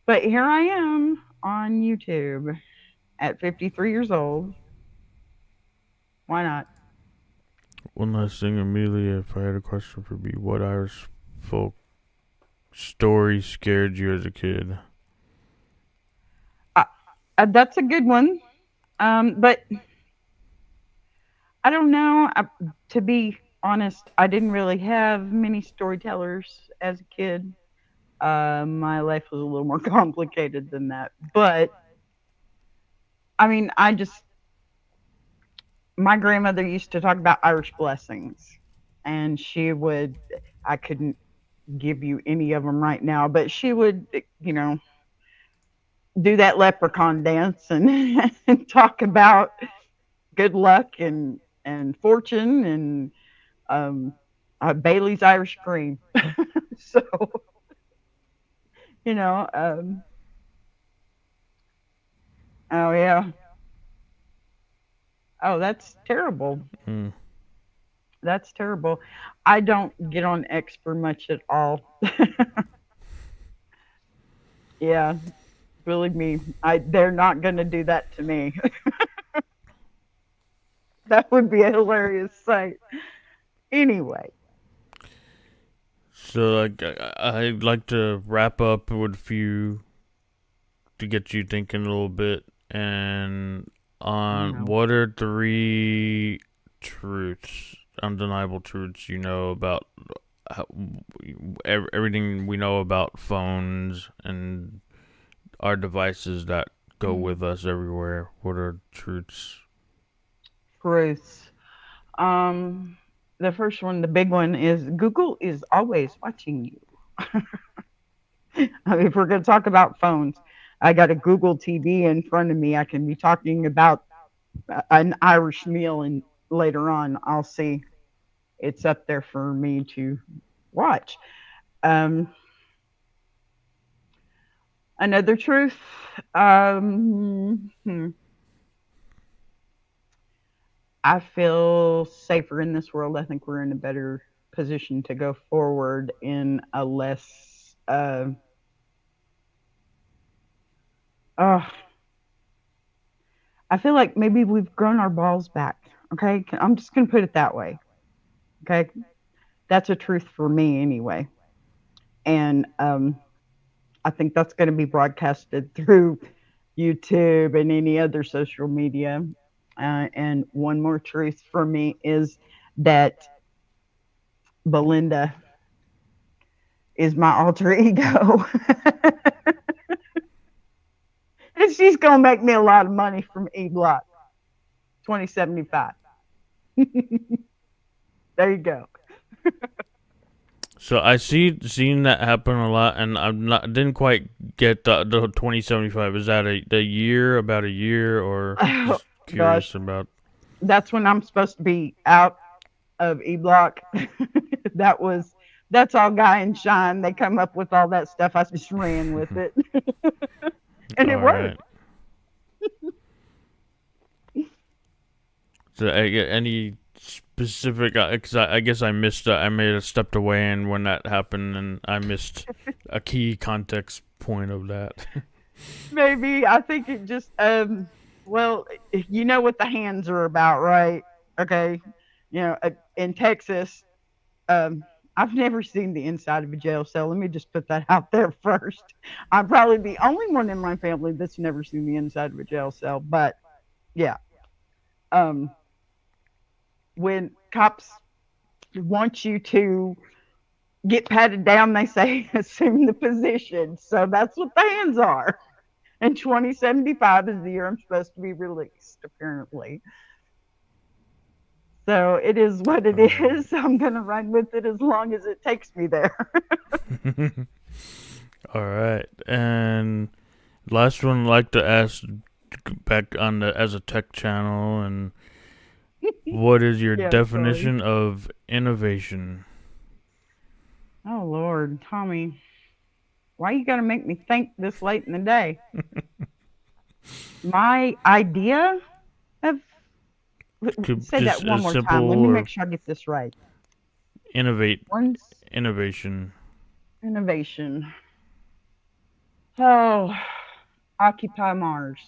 but here I am on YouTube at 53 years old. Why not? One last thing, Amelia. If I had a question for B, what Irish folk story scared you as a kid? Uh, that's a good one. But I don't know. To be honest, I didn't really have many storytellers as a kid. My life was a little more complicated than that. But I mean, my grandmother used to talk about Irish blessings, and I couldn't give you any of them right now, but she would, do that leprechaun dance and, and talk about good luck and fortune and um, Bailey's Irish cream. So, you know, oh yeah. Oh, that's terrible. Mm. That's terrible. I don't get on X for much at all. Yeah, believe me, they're not going to do that to me. That would be a hilarious sight. Anyway, So like I'd like to wrap up with a few to get you thinking a little bit and oh on no. what are three truths, undeniable truths you know about how, everything we know about phones and our devices that go with us everywhere. What are truths? Truths. Um, The first one, the big one, is Google is always watching you. I mean, if we're going to talk about phones, I got a Google TV in front of me. I can be talking about an Irish meal, and later on, I'll see it's up there for me to watch. Um, Another truth. I feel safer in this world. I think we're in a better position to go forward in a less. Uh, I feel like maybe we've grown our balls back. Okay, I'm just gonna put it that way. Okay, that's a truth for me anyway, and I think that's going to be broadcasted through YouTube and any other social media. And one more truth for me is that Belinda is my alter ego. And she's going to make me a lot of money from E Block 2075. There you go. So I seen that happen a lot, and didn't quite get the 2075. Is that the year, about a year, or Oh, just curious gosh. about? That's when I'm supposed to be out of E Block. that was that's all guy and shine. They come up with all that stuff. I just ran with it, and it All right. worked. So any specific? Because I guess I missed. I may have stepped away, and when that happened, and I missed a key context point of that. Maybe I think it just well, you know what the hands are about, right? Okay, in Texas, um, I've never seen the inside of a jail cell. Let me just put that out there first. I'm probably the only one in my family that's never seen the inside of a jail cell. But yeah, um, when cops want you to get patted down, they say assume the position. So that's what the hands are. And 2075 is the year I'm supposed to be released, apparently. So it is what it All right. is. I'm going to run with it as long as it takes me there. All right, and last one, I'd like to ask back on the as a tech channel, and what is your Yeah, sorry. definition of innovation? Oh, Lord, Tommy, why you got to make me think this late in the day? My idea of, say that Just one as more simple time. Let me or make sure I get this right. innovate One's innovation. innovation. Oh, Occupy Mars.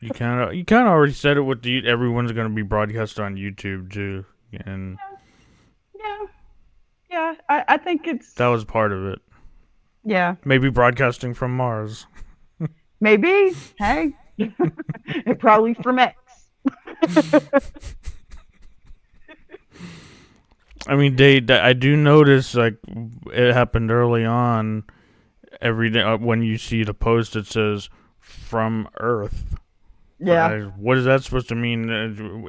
You kind of already said it with everyone's going to be broadcast on YouTube too, and Yeah, yeah. I think that it's, was part of it. yeah, Maybe broadcasting from Mars. maybe. Hey, it probably from X. I mean, I do notice like it happened early on. Every day when you see the post, it says from Earth. Yeah, What is that supposed to mean?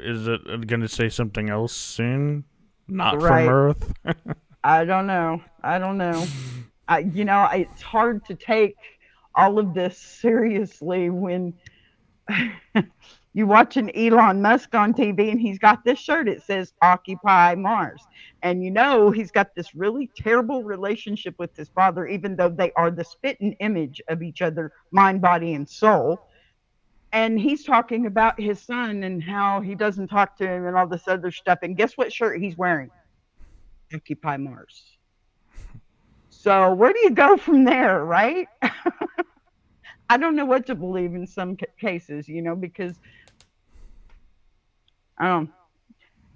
Is it going to say something else soon? Not from right. Earth. I don't know. I don't know. It's hard to take all of this seriously when you watch an Elon Musk on TV and he's got this shirt. It says Occupy Mars. And he's got this really terrible relationship with his father, even though they are the spitting image of each other, mind, body, and soul. And he's talking about his son and how he doesn't talk to him and all this other stuff. And guess what shirt he's wearing? Occupy Mars. So where do you go from there, right? I don't know what to believe in some cases, because um,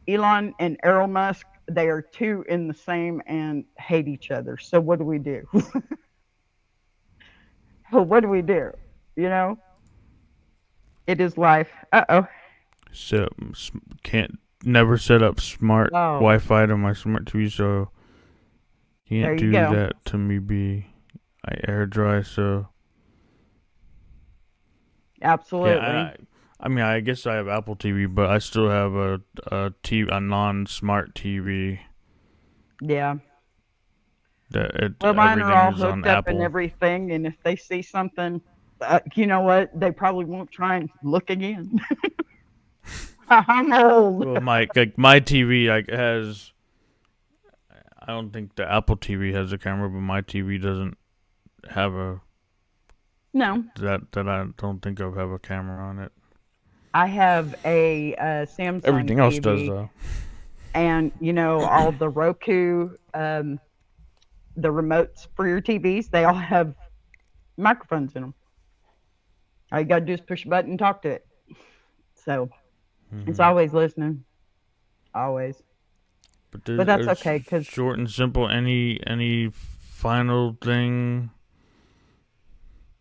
Elon and Errol Musk, they are two in the same and hate each other. So what do we do? What do we do? You know, it is life. Uh-oh. So can't never set up smart Oh, Wi-Fi to my smart TV, so there can't you do go. that to me. I air dry, so yeah. Absolutely. I mean, I guess I have Apple TV, but I still have a non-smart TV. Yeah. That Well, mine are everything all is on hooked up and Apple. everything, and if they see something, you know what? They probably won't try and look again. I'm old. Well, my TV has. I don't think the Apple TV has a camera, but my TV doesn't have a No, that I don't think I have a camera on it. I have a Samsung Everything else does TV, though. and all the Roku, the remotes for your TVs, they all have microphones in them. All you gotta do is push a button and talk to it. So it's Hmm. always listening, always. But But that's there's okay, because short and simple. Any final thing?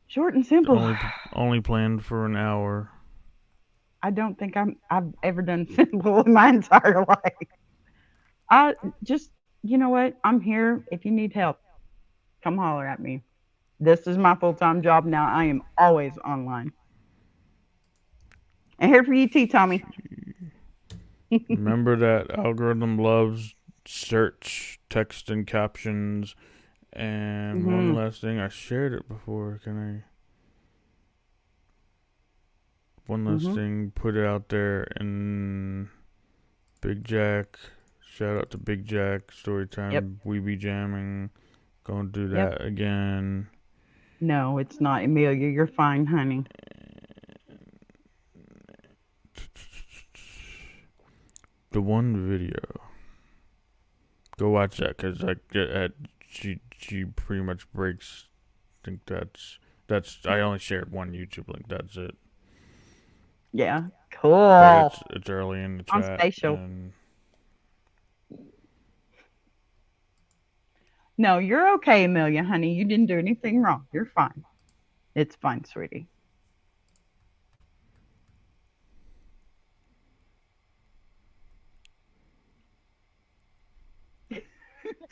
short and simple. Only planned for an hour. I don't think I've ever done simple in my entire life. I just, you know what? I'm here. If you need help, come holler at me. This is my full time job now. I am always online. And here for you too, Tommy. Remember that algorithm loves search, text, and captions. And one Hmm. last thing, I shared it before. One last Hmm. thing, put it out there in Big Jack. Shout out to Big Jack. Yep. Storytime. We be jamming. Gonna do Yep. that again. No, it's not, Amelia. You're fine, honey. The one video. Go watch that because she pretty much breaks. I think that's. I only shared one YouTube link. That's it. Yeah. But Cool. it's early in the On chat spatial. and No, you're okay, Amelia, honey. You didn't do anything wrong. You're fine. It's fine, sweetie.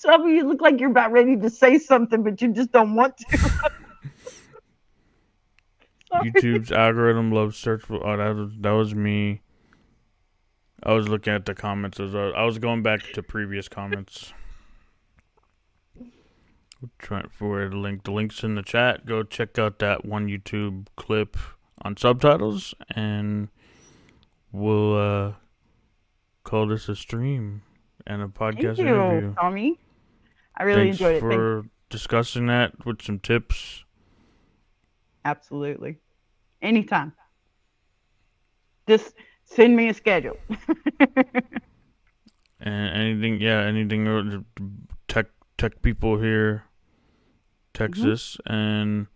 Tommy, you look like you're about ready to say something, but you just don't want to. Sorry. YouTube's algorithm loves search. Oh, that was me. I was looking at the comments as I was going back to previous comments. Trying for the link. The link's in the chat. Go check out that one YouTube clip on subtitles, and we'll call this a stream and a Thank podcast you, interview. Tommy. I really Thanks enjoyed it. for discussing that with some tips. Absolutely. Anytime. Just send me a schedule. And anything tech people here, Texas, and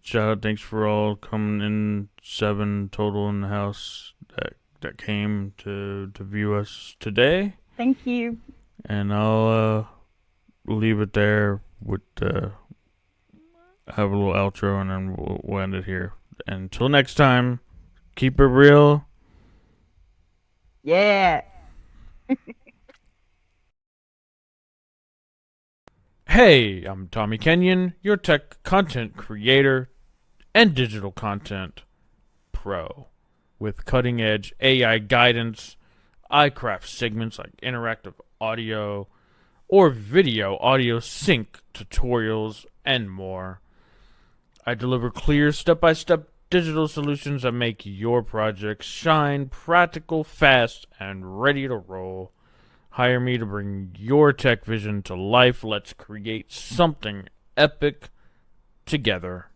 shout out, thanks for all coming in. 7 total in the house that came to view us today, Thank you. and I'll leave it there with have a little outro, and then we'll end it here. Until next time, keep it real. Yeah. Hey, I'm Tommy Kenyon, your tech content creator and digital content pro. With cutting edge AI guidance, I craft segments like interactive audio or video audio sync tutorials and more. I deliver clear step by step digital solutions that make your projects shine, practical, fast, and ready to roll. Hire me to bring your tech vision to life. Let's create something epic together.